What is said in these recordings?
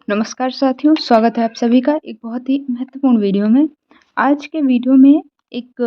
नमस्कार साथियों, स्वागत है आप सभी का एक बहुत ही महत्वपूर्ण वीडियो में। आज के वीडियो में एक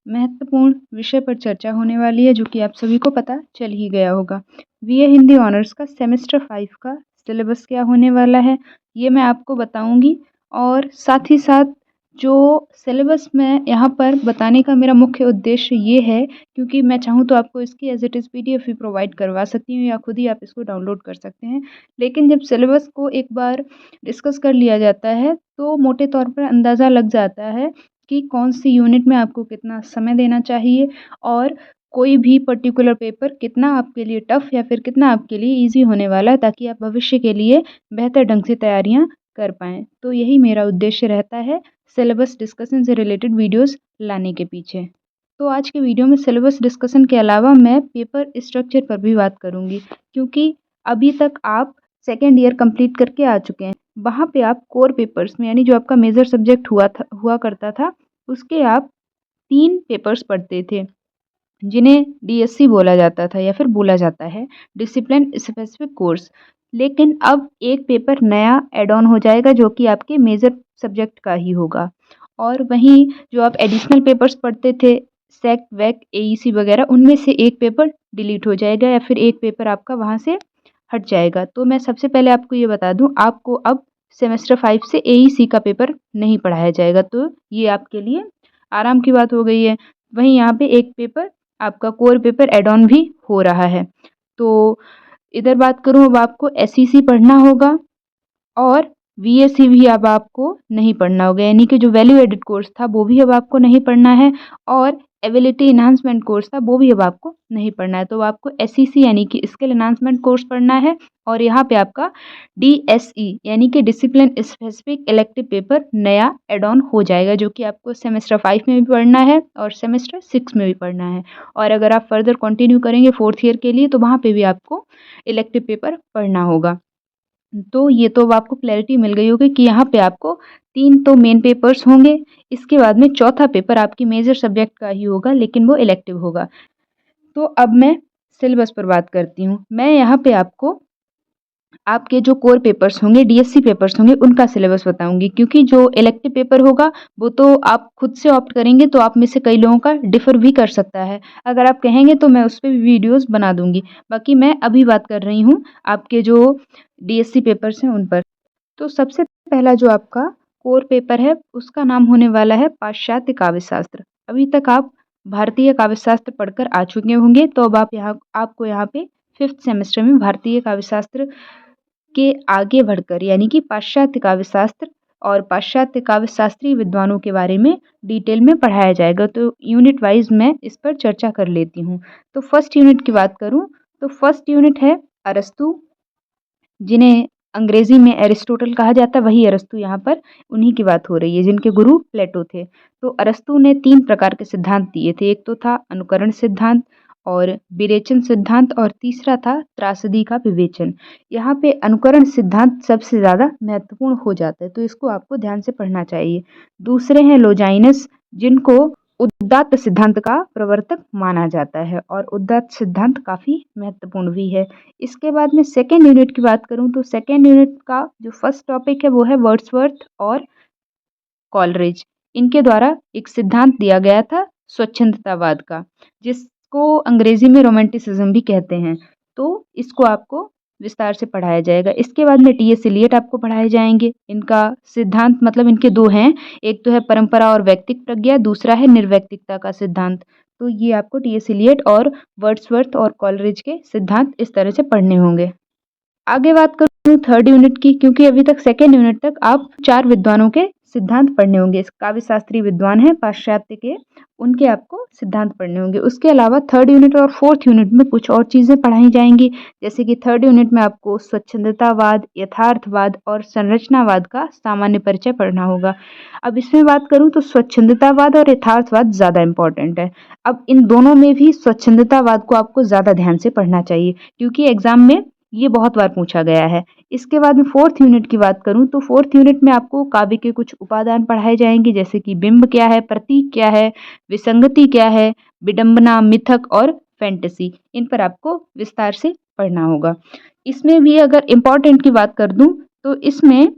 महत्वपूर्ण विषय पर चर्चा होने वाली है जो कि आप सभी को पता चल ही गया होगा। बीए हिंदी ऑनर्स का सेमेस्टर 5 का सिलेबस क्या होने वाला है, ये मैं आपको बताऊंगी। और साथ ही साथ जो सिलेबस मैं यहाँ पर बताने का मेरा मुख्य उद्देश्य ये है, क्योंकि मैं चाहूँ तो आपको इसकी एज़ इट इज़ पीडीएफ भी प्रोवाइड करवा सकती हूँ या खुद ही आप इसको डाउनलोड कर सकते हैं। लेकिन जब सिलेबस को एक बार डिस्कस कर लिया जाता है तो मोटे तौर पर अंदाज़ा लग जाता है कि कौन-सी यूनिट में आपको कितना समय देना चाहिए और कोई भी पर्टिकुलर पेपर कितना आपके लिए टफ़ या फिर कितना आपके लिए ईज़ी होने वाला है, ताकि आप भविष्य के लिए बेहतर ढंग से तैयारियाँ कर पाएँ। तो यही मेरा उद्देश्य रहता है सिलेबस डिस्कशन से रिलेटेड वीडियोज़ लाने के पीछे। तो आज के वीडियो में सिलेबस डिस्कशन के अलावा मैं पेपर स्ट्रक्चर पर भी बात करूँगी, क्योंकि अभी तक आप सेकेंड ईयर कंप्लीट करके आ चुके हैं। वहाँ पे आप कोर पेपर्स में, यानी जो आपका मेजर सब्जेक्ट हुआ करता था, उसके आप 3 पेपर्स पढ़ते थे, जिन्हें डीएससी बोला जाता था या फिर बोला जाता है, डिसिप्लिन स्पेसिफिक कोर्स। लेकिन अब एक पेपर नया ऐड ऑन हो जाएगा जो कि आपके मेजर सब्जेक्ट का ही होगा। और वहीं जो आप एडिशनल पेपर्स पढ़ते थे, सेक, वैक, एईसी वगैरह, उनमें से एक पेपर डिलीट हो जाएगा या फिर एक पेपर आपका वहाँ से हट जाएगा। तो मैं सबसे पहले आपको ये बता दूँ, आपको अब सेमेस्टर 5 से एईसी का पेपर नहीं पढ़ाया जाएगा, तो ये आपके लिए आराम की बात हो गई है। वहीं यहाँ पे एक पेपर आपका कोर पेपर ऐड ऑन भी हो रहा है। तो इधर बात करूँ, अब आपको एसईसी पढ़ना होगा और वीएससी भी अब आपको नहीं पढ़ना होगा, यानी कि जो वैल्यू एडिड कोर्स था वो भी अब आपको नहीं पढ़ना है और एबिलिटी एनहांसमेंट कोर्स था वो भी अब आपको नहीं पढ़ना है। तो आपको एसईसी यानी कि स्किल एनहांसमेंट कोर्स पढ़ना है और यहाँ पे आपका डीएसई यानी कि डिसिप्लिन स्पेसिफिक इलेक्टिव पेपर नया एड ऑन हो जाएगा, जो कि आपको सेमेस्टर 5 में भी पढ़ना है और सेमेस्टर 6 में भी पढ़ना है। और अगर आप फर्दर कंटिन्यू करेंगे 4th ईयर के लिए तो वहाँ पे भी आपको इलेक्टिव पेपर पढ़ना होगा। तो ये तो अब आपको क्लैरिटी मिल गई होगी कि यहाँ पे आपको 3 तो मेन पेपर्स होंगे, इसके बाद में चौथा पेपर आपकी मेजर सब्जेक्ट का ही होगा, लेकिन वो इलेक्टिव होगा। तो अब मैं सिलेबस पर बात करती हूँ। मैं यहाँ पे आपको आपके जो कोर पेपर्स होंगे, डीएससी पेपर्स होंगे, उनका सिलेबस बताऊँगी, क्योंकि जो इलेक्टिव पेपर होगा वो तो आप खुद से ऑप्ट करेंगे, तो आप में से कई लोगों का डिफ़र भी कर सकता है। अगर आप कहेंगे तो मैं उस पे भी वीडियोज़ बना दूँगी। बाकी मैं अभी बात कर रही हूँ आपके जो डीएससी पेपर्स हैं उन पर। तो सबसे पहला जो आपका कोर पेपर है उसका नाम होने वाला है पाश्चात्य काव्यशास्त्र। अभी तक आप भारतीय काव्यशास्त्र पढ़कर आ चुके होंगे, तो अब आपको यहाँ पे 5th सेमेस्टर में भारतीय काव्यशास्त्र के आगे बढ़कर, यानी कि पाश्चात्य काव्यशास्त्र और पाश्चात्य काव्यशास्त्रीय विद्वानों के बारे में डिटेल में पढ़ाया जाएगा। तो यूनिट वाइज मैं इस पर चर्चा कर लेती हूँ। तो फर्स्ट यूनिट की बात करूँ तो फर्स्ट यूनिट है अरस्तु, जिन्हें अंग्रेजी में एरिस्टोटल कहा जाता है। वही अरस्तु यहाँ पर उन्हीं की बात हो रही है, जिनके गुरु प्लेटो थे। तो अरस्तु ने 3 प्रकार के सिद्धांत दिए थे। एक तो था अनुकरण सिद्धांत और विरेचन सिद्धांत और तीसरा था त्रासदी का विवेचन। यहाँ पे अनुकरण सिद्धांत सबसे ज़्यादा महत्वपूर्ण हो जाता है, तो इसको आपको ध्यान से पढ़ना चाहिए। दूसरे हैं लोजाइनस, जिनको उदात्त सिद्धांत का प्रवर्तक माना जाता है और उदात्त सिद्धांत काफ़ी महत्वपूर्ण भी है। इसके बाद में सेकेंड यूनिट की बात करूँ तो सेकेंड यूनिट का जो फर्स्ट टॉपिक है वो है वर्ड्सवर्थ और कॉलरिज। इनके द्वारा एक सिद्धांत दिया गया था स्वच्छंदतावाद का, जिसको अंग्रेजी में रोमांटिसिज्म भी कहते हैं। तो इसको आपको विस्तार से पढ़ाया जाएगा। इसके बाद में टी एस इलियट आपको पढ़ाए जाएंगे। इनका सिद्धांत मतलब इनके 2 हैं, एक तो है परंपरा और व्यक्तिक प्रज्ञा, दूसरा है निर्वैयक्तिकता का सिद्धांत। तो ये आपको टी एस इलियट और वर्ड्सवर्थ और कॉलरिज के सिद्धांत इस तरह से पढ़ने होंगे। आगे बात करूँ थर्ड यूनिट की, क्योंकि अभी तक सेकेंड यूनिट तक आप 4 विद्वानों के सिद्धांत पढ़ने होंगे। काव्यशास्त्रीय विद्वान हैं पाश्चात्य के, उनके आपको सिद्धांत पढ़ने होंगे। उसके अलावा थर्ड यूनिट और फोर्थ यूनिट में कुछ और चीज़ें पढ़ाई जाएंगी, जैसे कि थर्ड यूनिट में आपको स्वच्छंदतावाद, यथार्थवाद और संरचनावाद का सामान्य परिचय पढ़ना होगा। अब इसमें बात करूँ तो स्वच्छंदतावाद और यथार्थवाद ज़्यादा इंपॉर्टेंट है। अब इन दोनों में भी स्वच्छंदतावाद को आपको ज़्यादा ध्यान से पढ़ना चाहिए, क्योंकि एग्जाम में ये बहुत बार पूछा गया है। इसके बाद में फोर्थ यूनिट की बात करूँ तो फोर्थ यूनिट में आपको काव्य के कुछ उपादान पढ़ाए जाएंगे, जैसे कि बिंब क्या है, प्रतीक क्या है, विसंगति क्या है, विडंबना, मिथक और फैंटेसी। इन पर आपको विस्तार से पढ़ना होगा। इसमें भी अगर इम्पोर्टेंट की बात कर दूं तो इसमें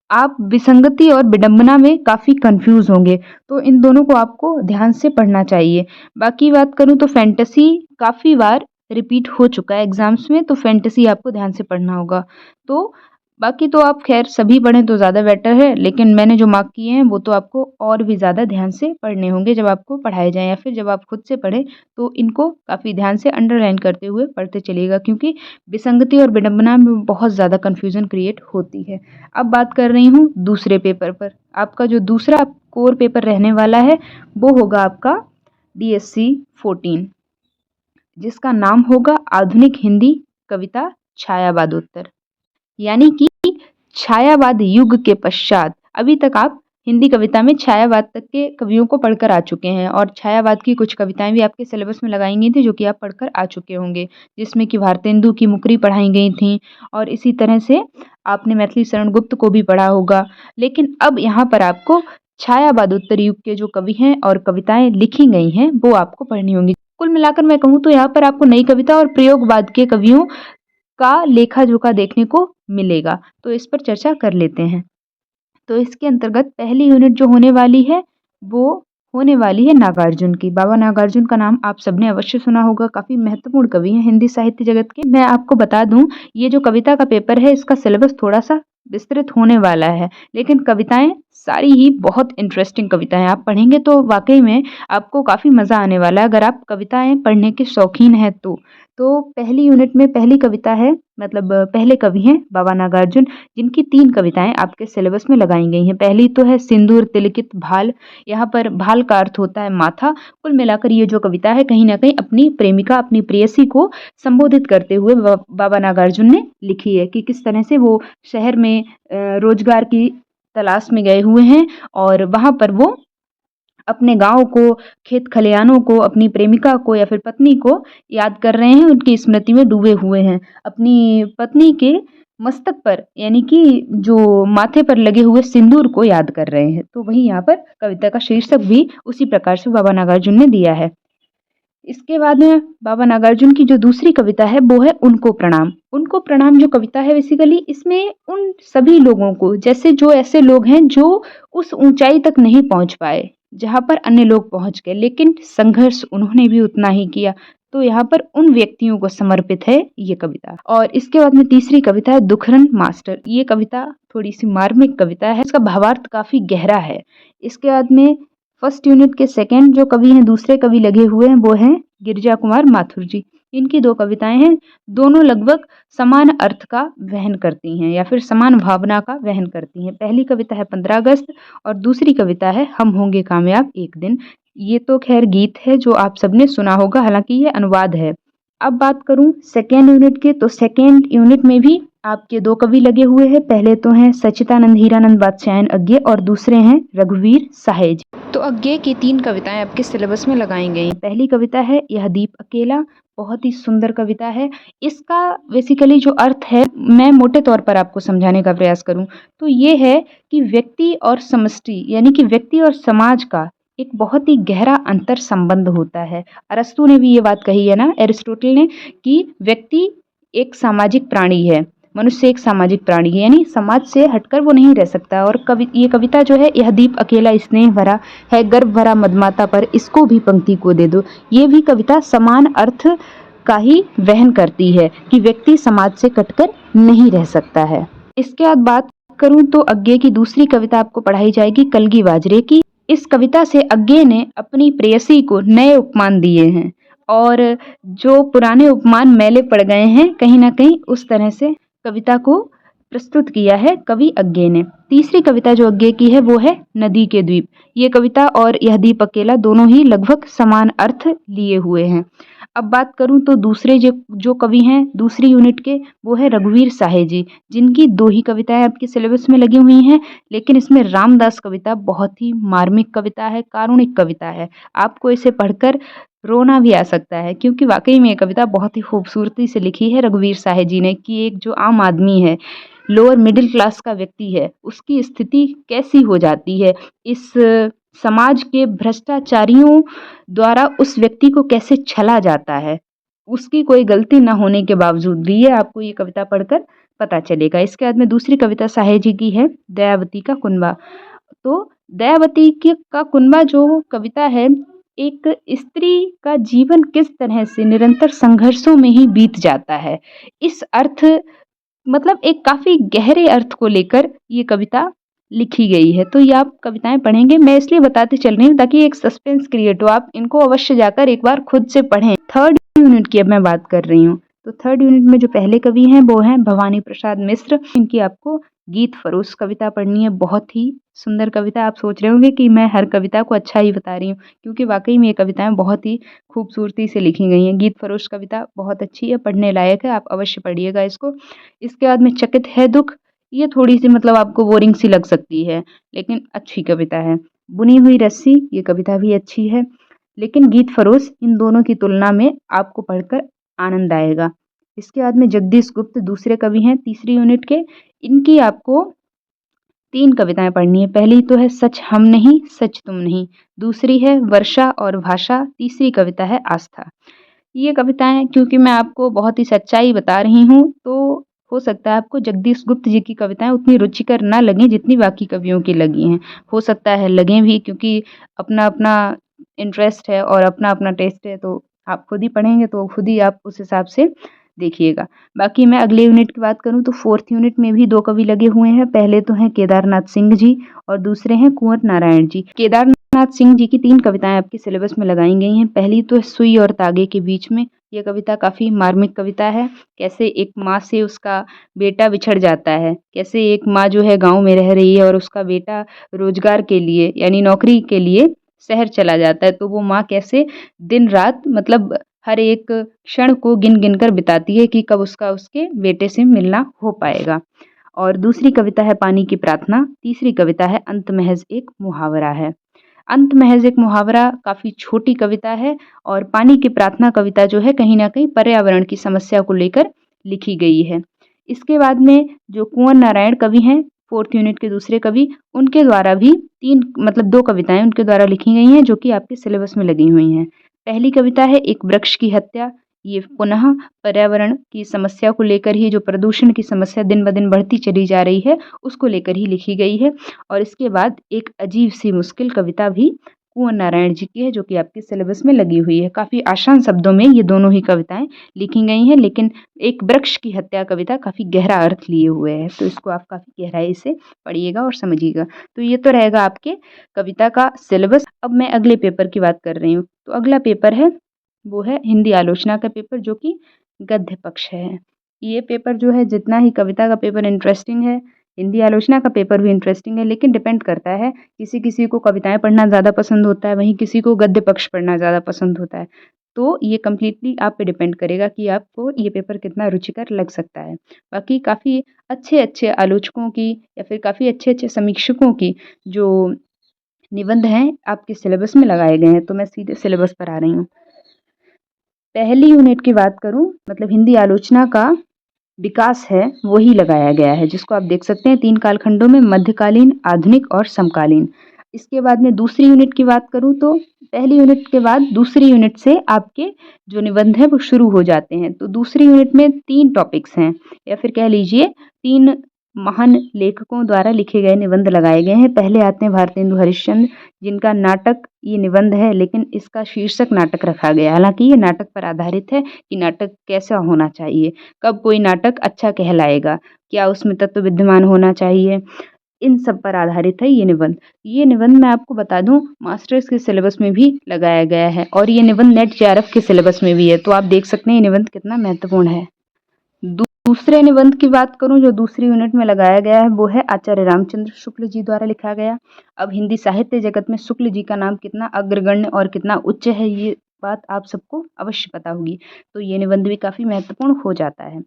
आप विसंगति और विडंबना में काफ़ी कन्फ्यूज़ होंगे, तो इन दोनों को आपको ध्यान से पढ़ना चाहिए। बाकी बात करूँ तो फैंटेसी काफ़ी बार रिपीट हो चुका है एग्ज़ाम्स में, तो फैंटेसी आपको ध्यान से पढ़ना होगा। तो बाकी तो आप ख़ैर सभी पढ़ें तो ज़्यादा बेटर है, लेकिन मैंने जो मार्क किए हैं वो तो आपको और भी ज़्यादा ध्यान से पढ़ने होंगे जब आपको पढ़ाए जाएँ, या फिर जब आप खुद से पढ़ें तो इनको काफ़ी ध्यान से अंडरलाइन करते हुए पढ़ते चलिएगा, क्योंकि विसंगति और विडंबना में बहुत ज़्यादा कन्फ्यूज़न क्रिएट होती है। अब बात कर रही हूँ दूसरे पेपर पर। आपका जो दूसरा कोर पेपर रहने वाला है वो होगा आपका DSC 14, जिसका नाम होगा आधुनिक हिंदी कविता छायावादोत्तर। यानी कि छायावाद युग के पश्चात अभी तक आप हिंदी कविता में छायावाद तक के कवियों को पढ़कर आ चुके हैं, और छायावाद की कुछ कविताएं भी आपके सिलेबस में लगाई गई थी जो कि आप पढ़कर आ चुके होंगे, जिसमें कि भारतेंदु की मुकरी पढ़ाई गई थी, और इसी तरह से आपने मैथिली शरण गुप्त को भी पढ़ा होगा। लेकिन अब यहाँ पर आपको छायावादोत्तर युग के जो कवि हैं और कविताएं लिखी गई हैं वो आपको पढ़नी होंगी। कुल मिलाकर मैं कहूँ तो यहाँ पर आपको नई कविता और प्रयोगवाद के कवियों का लेखा-जोखा देखने को मिलेगा, तो इस पर चर्चा कर लेते हैं। तो इसके अंतर्गत पहली यूनिट जो होने वाली है, वो होने वाली है नागार्जुन की। बाबा नागार्जुन का नाम आप सबने अवश्य सुना होगा, काफ़ी महत्वपूर्ण कवि हैं हिंदी साहित्य जगत के। मैं आपको बता दूँ, ये जो कविता का पेपर है, इसका सिलेबस थोड़ा-सा विस्तृत होने वाला है, लेकिन कविताएँ सारी ही बहुत इंटरेस्टिंग कविताएँ आप पढ़ेंगे तो वाक़ई में आपको काफ़ी मज़ा आने वाला है, अगर आप कविताएँ पढ़ने के शौकीन हैं तो। तो पहली यूनिट में पहली कविता है, मतलब पहले कवि हैं बाबा नागार्जुन, जिनकी 3 कविताएँ आपके सिलेबस में लगाई गई हैं। पहली तो है सिंदूर तिलकित भाल, यहाँ पर भाल का अर्थ होता है माथा। कुल मिलाकर ये जो कविता है कहीं न कहीं अपनी प्रेमिका, अपनी प्रेयसी को संबोधित करते हुए बाबा नागार्जुन ने लिखी है कि किस तरह से वो शहर में रोज़गार की तलाश में गए हुए हैं, और वहाँ पर वो अपने गाँव को, खेत खलिहानों को, अपनी प्रेमिका को या फिर पत्नी को याद कर रहे हैं, उनकी स्मृति में डूबे हुए हैं। अपनी पत्नी के मस्तक पर, यानी कि जो माथे पर लगे हुए सिंदूर को याद कर रहे हैं। तो वहीं यहाँ पर कविता का शीर्षक भी उसी प्रकार से बाबा नागार्जुन ने दिया है। इसके बाद में बाबा नागार्जुन की जो दूसरी कविता है वो है उनको प्रणाम। उनको प्रणाम जो कविता है बेसिकली इसमें उन सभी लोगों को, जैसे जो ऐसे लोग हैं जो उस ऊंचाई तक नहीं पहुंच पाए जहां पर अन्य लोग पहुंच गए, लेकिन संघर्ष उन्होंने भी उतना ही किया, तो यहाँ पर उन व्यक्तियों को समर्पित है ये कविता। और इसके बाद में तीसरी कविता है दुखरन मास्टर। ये कविता थोड़ी सी मार्मिक कविता है, इसका भावार्थ काफी गहरा है। इसके बाद में फर्स्ट यूनिट के सेकंड जो कवि हैं, दूसरे कवि लगे हुए हैं, वो हैं गिरिजा कुमार माथुर जी। इनकी 2 कविताएं हैं, दोनों लगभग समान अर्थ का वहन करती हैं या फिर समान भावना का वहन करती हैं। पहली कविता है 15 अगस्त और दूसरी कविता है हम होंगे कामयाब एक दिन। ये तो खैर गीत है जो आप सबने सुना होगा, हालांकि ये अनुवाद है। अब बात करूं सेकेंड यूनिट के, तो सेकेंड यूनिट में भी आपके 2 कवि लगे हुए हैं। पहले तो हैं सच्चिदानंद हीरानंद बादशायन अज्ञे और दूसरे हैं रघुवीर साहेज। तो अज्ञे की 3 कविताएं आपके सिलेबस में लगाई गई। पहली कविता है यह दीप अकेला, बहुत ही सुंदर कविता है। इसका बेसिकली जो अर्थ है मैं मोटे तौर पर आपको समझाने का प्रयास करूं तो ये है कि व्यक्ति और समष्टि, यानी कि व्यक्ति और समाज का एक बहुत ही गहरा अंतर संबंध होता है। अरस्तु ने भी ये बात कही है ना, एरिस्टोटल ने, कि व्यक्ति एक सामाजिक प्राणी है, मनुष्य एक सामाजिक प्राणी है, यानी समाज से हटकर वो नहीं रह सकता। और ये कविता जो है यह दीप अकेला स्नेह भरा है, गर्भ भरा मदमाता पर इसको भी पंक्ति को दे दो, ये भी कविता समान अर्थ का ही वहन करती है कि व्यक्ति समाज से कटकर नहीं रह सकता है। इसके बाद बात करूं तो अज्ञे की दूसरी कविता आपको पढ़ाई जाएगी कलगी वाजरे की। इस कविता से अज्ञे ने अपनी प्रेयसी को नए उपमान दिए हैं, और जो पुराने उपमान मैले पड़ गए हैं कहीं ना कहीं उस तरह से कविता को प्रस्तुत किया है कवि अज्ञे ने। तीसरी कविता जो अज्ञे की है वो है नदी के द्वीप। ये कविता और यह दीप अकेला दोनों ही लगभग समान अर्थ लिए हुए हैं। अब बात करूं तो दूसरे जो कवि हैं दूसरी यूनिट के, वो है रघुवीर साहे जी, जिनकी 2 ही कविताएं आपके सिलेबस में लगी हुई हैं, लेकिन इसमें रामदास कविता बहुत ही मार्मिक कविता है, कारुणिक कविता है। आपको इसे पढ़कर रोना भी आ सकता है, क्योंकि वाकई में ये कविता बहुत ही खूबसूरती से लिखी है रघुवीर साहे जी ने, कि एक जो आम आदमी है, लोअर मिडिल क्लास का व्यक्ति है, उसकी स्थिति कैसी हो जाती है, इस समाज के भ्रष्टाचारियों द्वारा उस व्यक्ति को कैसे छला जाता है, उसकी कोई गलती न होने के बावजूद भी। ये आपको ये कविता पढ़कर पता चलेगा। इसके बाद में दूसरी कविता साहे जी की है, दयावती का कुनबा। तो दयावती का कुनबा जो कविता है, एक स्त्री का जीवन किस तरह से निरंतर संघर्षों में ही बीत जाता है, इस अर्थ मतलब एक काफ़ी गहरे अर्थ को लेकर ये कविता लिखी गई है। तो ये आप कविताएँ पढ़ेंगे, मैं इसलिए बताती चल रही हूँ ताकि एक सस्पेंस क्रिएट हो, आप इनको अवश्य जाकर एक बार खुद से पढ़ें। थर्ड यूनिट की अब मैं बात कर रही हूँ। तो थर्ड यूनिट में जो पहले कवि हैं वो हैं भवानी प्रसाद मिश्र। इनकी आपको गीत फरोश कविता पढ़नी है, बहुत ही सुंदर कविता। आप सोच रहे होंगे कि मैं हर कविता को अच्छा ही बता रही हूँ, क्योंकि वाक़ई में ये कविताएँ बहुत ही खूबसूरती से लिखी गई हैं। गीत फरोश कविता बहुत अच्छी है, पढ़ने लायक है, आप अवश्य पढ़िएगा इसको। इसके बाद में चकित है दुःख, ये थोड़ी-सी मतलब आपको बोरिंग सी लग सकती है, लेकिन अच्छी कविता है। बुनी हुई रस्सी, ये कविता भी अच्छी है, लेकिन गीत फरोश इन दोनों की तुलना में आपको पढ़कर आनंद आएगा। इसके बाद में जगदीश गुप्त दूसरे कवि हैं तीसरी यूनिट के। इनकी आपको 3 कविताएँ पढ़नी है। पहली तो है सच हम नहीं, सच तुम नहीं, दूसरी है वर्षा और भाषा, तीसरी कविता है आस्था। ये कविताएँ क्योंकि मैं आपको बहुत ही सच्चाई बता रही हूँ, तो हो सकता है आपको जगदीश गुप्त जी की कविताएँ उतनी रुचिकर ना लगें जितनी बाकी कवियों की लगी हैं। हो सकता है लगें भी, क्योंकि अपना-अपना इंटरेस्ट है और अपना-अपना टेस्ट है, तो आप खुद ही पढ़ेंगे तो खुद ही आप उस हिसाब से देखिएगा। बाकी मैं अगले यूनिट की बात करूँ तो 4th यूनिट में भी 2 कवि लगे हुए हैं। पहले तो हैं केदारनाथ सिंह जी और दूसरे हैं कुंवर नारायण जी। केदारनाथ सिंह जी की 3 कविताएँ आपके सिलेबस में लगाई गई हैं। पहली तो है सुई और तागे के बीच में। ये कविता काफ़ी मार्मिक कविता है। कैसे एक माँ से उसका बेटा बिछड़ जाता है, कैसे एक माँ जो है गाँव में रह रही है और उसका बेटा रोज़गार के लिए यानी नौकरी के लिए शहर चला जाता है, तो वो माँ कैसे दिन-रात मतलब हर एक क्षण को गिन-गिन कर बिताती है कि कब उसका उसके बेटे से मिलना हो पाएगा। और दूसरी कविता है पानी की प्रार्थना, तीसरी कविता है अंत महज़ एक मुहावरा है। अंत महज़ एक मुहावरा काफ़ी छोटी कविता है और पानी की प्रार्थना कविता जो है कहीं न कहीं पर्यावरण की समस्या को लेकर लिखी गई है। इसके बाद में जो कुंवर नारायण कवि हैं, 4th यूनिट के दूसरे कवि, उनके द्वारा भी 3 मतलब 2 कविताएँ उनके द्वारा लिखी गई हैं जो कि आपके सिलेबस में लगी हुई हैं। पहली कविता है एक वृक्ष की हत्या, ये पुनः पर्यावरण की समस्या को लेकर ही, जो प्रदूषण की समस्या दिन-ब-दिन बढ़ती चली जा रही है, उसको लेकर ही लिखी गई है। और इसके बाद एक अजीब-सी मुश्किल कविता भी कुंवर नारायण जी की है जो कि आपके सिलेबस में लगी हुई है। काफ़ी आसान शब्दों में ये दोनों ही कविताएँ लिखी गई हैं, लेकिन एक वृक्ष की हत्या कविता काफ़ी गहरा अर्थ लिए हुए है, तो इसको आप काफ़ी गहराई से पढ़िएगा और समझिएगा। तो ये तो रहेगा आपके कविता का सिलेबस। अब मैं अगले पेपर की बात कर रही हूँ। तो अगला पेपर है, वो है हिंदी आलोचना का पेपर जो कि गद्य पक्ष है। ये पेपर जो है, जितना ही कविता का पेपर इंटरेस्टिंग है, हिंदी आलोचना का पेपर भी इंटरेस्टिंग है, लेकिन डिपेंड करता है, किसी-किसी को कविताएँ पढ़ना ज़्यादा पसंद होता है, वहीं किसी को गद्य पक्ष पढ़ना ज़्यादा पसंद होता है। तो ये कंप्लीटली आप पे डिपेंड करेगा कि आपको ये पेपर कितना रुचिकर लग सकता है। बाकी काफ़ी अच्छे-अच्छे आलोचकों की या फिर काफ़ी अच्छे-अच्छे समीक्षकों की जो निबंध हैं, आपके सिलेबस में लगाए गए हैं, तो मैं सीधे सिलेबस पर आ रही हूँ। पहली यूनिट की बात करूँ, मतलब हिंदी आलोचना का विकास है, वही लगाया गया है, जिसको आप देख सकते हैं 3 कालखंडों में, मध्यकालीन, आधुनिक और समकालीन। इसके बाद में दूसरी यूनिट की बात करूँ तो पहली यूनिट के बाद दूसरी यूनिट से आपके जो निबंध हैं वो शुरू हो जाते हैं। तो दूसरी यूनिट में 3 टॉपिक्स हैं, या फिर कह लीजिए 3 महान लेखकों द्वारा लिखे गए निबंध लगाए गए हैं। पहले आते हैं भारतेंदु हरिश्चंद्र, जिनका नाटक ये निबंध है, लेकिन इसका शीर्षक नाटक रखा गया है। हालाँकि ये नाटक पर आधारित है कि नाटक कैसा होना चाहिए, कब कोई नाटक अच्छा कहलाएगा, क्या उसमें तत्व विद्यमान होना चाहिए, इन सब पर आधारित है ये निबंध। ये निबंध मैं आपको बता दूँ, मास्टर्स के सिलेबस में भी लगाया गया है और ये निबंध नेट जेआरएफ के सिलेबस में भी है, तो आप देख सकते हैं ये निबंध कितना महत्वपूर्ण है। दूसरे निबंध की बात करूँ जो दूसरी यूनिट में लगाया गया है, वो है आचार्य रामचंद्र शुक्ल जी द्वारा लिखा गया। अब हिंदी साहित्य जगत में शुक्ल जी का नाम कितना अग्रगण्य और कितना उच्च है, ये बात आप सबको अवश्य पता होगी, तो ये निबंध भी काफ़ी महत्वपूर्ण हो जाता है।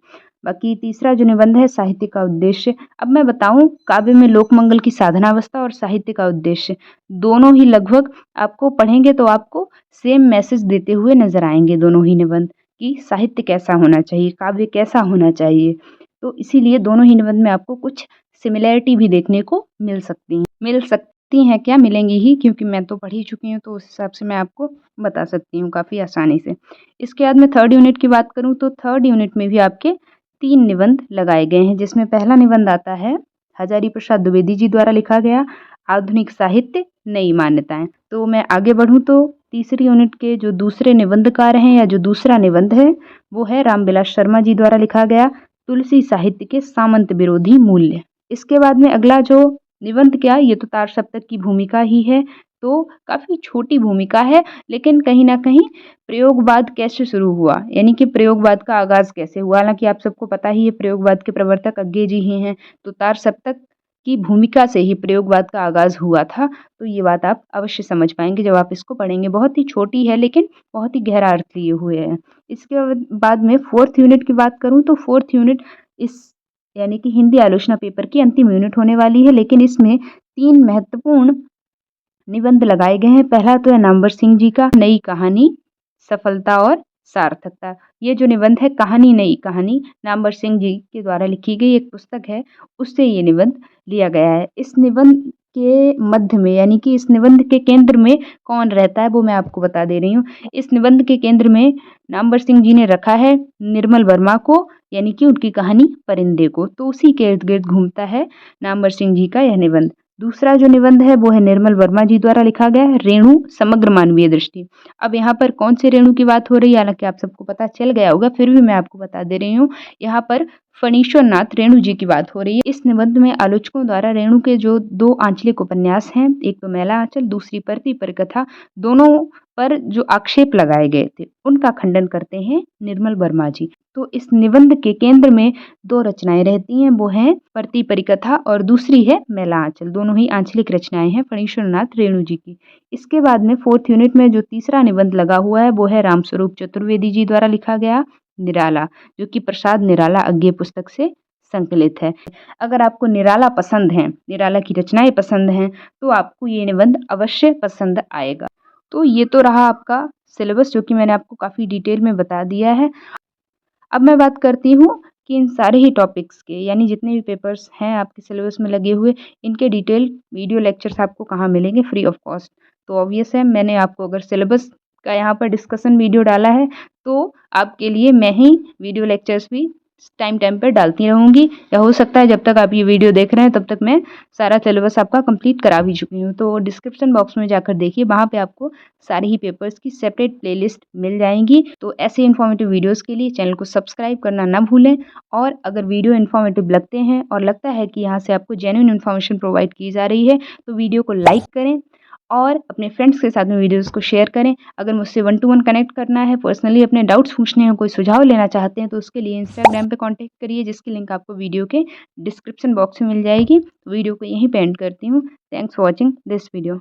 बाकी तीसरा जो निबंध है, साहित्य का उद्देश्य। अब मैं बताऊँ, काव्य में लोकमंगल की साधनावस्था और साहित्य का उद्देश्य, दोनों ही लगभग आपको पढ़ेंगे तो आपको सेम मैसेज देते हुए नज़र आएँगे दोनों ही निबंध, कि साहित्य कैसा होना चाहिए, काव्य कैसा होना चाहिए। तो इसीलिए दोनों ही निबंध में आपको कुछ सिमिलैरिटी भी देखने को मिल सकती हैं, क्या मिलेंगी ही, क्योंकि मैं तो पढ़ ही चुकी हूँ, तो उस हिसाब से मैं आपको बता सकती हूँ काफ़ी आसानी से। इसके बाद में थर्ड यूनिट की बात करूँ तो थर्ड यूनिट में भी आपके 3 निबंध लगाए गए हैं, जिसमें पहला निबंध आता है हजारी प्रसाद द्विवेदी जी द्वारा लिखा गया आधुनिक साहित्य नई मान्यताएं। तो मैं आगे बढ़ूं तो तीसरी यूनिट के जो दूसरे निबंधकार हैं या जो दूसरा निबंध है वो है रामविलास शर्मा जी द्वारा लिखा गया तुलसी साहित्य के सामंत विरोधी मूल्य। इसके बाद में अगला जो निबंध क्या, ये तो तार सप्तक की भूमिका ही है, तो काफी छोटी भूमिका है, लेकिन कहीं ना कहीं प्रयोगवाद कैसे शुरू हुआ, यानी कि प्रयोगवाद का आगाज कैसे हुआ। हालांकि आप सबको पता ही है प्रयोगवाद के प्रवर्तक अज्ञे जी ही हैं, तो तार सप्तक की भूमिका से ही प्रयोगवाद का आगाज हुआ था। तो ये बात आप अवश्य समझ पाएंगे जब आप इसको पढ़ेंगे। बहुत ही छोटी है लेकिन बहुत ही गहरा अर्थ लिए हुए है। इसके बाद में फोर्थ यूनिट की बात करूं तो फोर्थ यूनिट इस यानी कि हिंदी आलोचना पेपर की अंतिम यूनिट होने वाली है, लेकिन इसमें 3 महत्वपूर्ण निबंध लगाए गए हैं। पहला तो है नामवर सिंह जी का नई कहानी, सफलता और सार्थकता। ये जो निबंध है कहानी नई कहानी, नामवर सिंह जी के द्वारा लिखी गई एक पुस्तक है, उससे ये निबंध लिया गया है। इस निबंध के मध्य में यानी कि इस निबंध के केंद्र में कौन रहता है वो मैं आपको बता दे रही हूँ। इस निबंध के केंद्र में नामवर सिंह जी ने रखा है निर्मल वर्मा को, यानी कि उनकी कहानी परिंदे को, तो उसी के इर्द गिर्द घूमता है नामवर सिंह जी का यह निबंध। दूसरा जो निबंध है वो है निर्मल वर्मा जी द्वारा लिखा गया रेणु समग्र मानवीय दृष्टि। अब यहाँ पर कौन से रेणु की बात हो रही है, हालांकि आप सबको पता चल गया होगा, फिर भी मैं आपको बता दे रही हूँ। यहाँ पर फणीश्वर नाथ रेणु जी की बात हो रही है। इस निबंध में आलोचकों द्वारा रेणु के जो 2 आंचलिक उपन्यास हैं, एक तो मैला आंचल, दूसरी परती परिकथा, दोनों पर जो आक्षेप लगाए गए थे उनका खंडन करते हैं निर्मल वर्मा जी। तो इस निबंध के केंद्र में 2 रचनाएं रहती हैं, वो हैं परती परिकथा और दूसरी है मैला आंचल। दोनों ही आंचलिक रचनाएं हैं फणीश्वर नाथ रेणु जी की। इसके बाद में फोर्थ यूनिट में जो तीसरा निबंध लगा हुआ है वो है रामस्वरूप चतुर्वेदी जी द्वारा लिखा गया निराला, जो कि प्रसाद निराला अज्ञे पुस्तक से संकलित है। अगर आपको निराला पसंद है, निराला की रचनाएं पसंद हैं, तो आपको ये निबंध अवश्य पसंद आएगा। तो ये तो रहा आपका सिलेबस, जो कि मैंने आपको काफ़ी डिटेल में बता दिया है। अब मैं बात करती हूँ कि इन सारे ही टॉपिक्स के, यानी जितने भी पेपर्स हैं आपके सिलेबस में लगे हुए, इनके डिटेल वीडियो लेक्चर्स आपको कहाँ मिलेंगे, फ्री ऑफ कॉस्ट। तो ऑब्वियस है मैंने आपको अगर सिलेबस का यहाँ पर डिस्कशन वीडियो डाला है तो आपके लिए मैं ही वीडियो लेक्चर्स भी टाइम पर डालती रहूँगी, या हो सकता है जब तक आप ये वीडियो देख रहे हैं तब तक मैं सारा सिलेबस आपका कंप्लीट करा भी चुकी हूँ। तो डिस्क्रिप्शन बॉक्स में जाकर देखिए, वहाँ पे आपको सारे ही पेपर्स की सेपरेट प्लेलिस्ट मिल जाएंगी। तो ऐसे इन्फॉर्मेटिव वीडियोस के लिए चैनल को सब्सक्राइब करना ना भूलें, और अगर वीडियो इन्फॉर्मेटिव लगते हैं और लगता है कि यहाँ से आपको जेन्युइन इन्फॉर्मेशन प्रोवाइड की जा रही है तो वीडियो को लाइक करें और अपने फ्रेंड्स के साथ में वीडियोस को शेयर करें। अगर मुझसे 1 to 1 कनेक्ट करना है, पर्सनली अपने डाउट्स पूछने हैं, कोई सुझाव लेना चाहते हैं, तो उसके लिए इंस्टाग्राम पे कांटेक्ट करिए, जिसकी लिंक आपको वीडियो के डिस्क्रिप्शन बॉक्स में मिल जाएगी। वीडियो को यहीं पे एंड करती हूँ। Thanks for watching this video.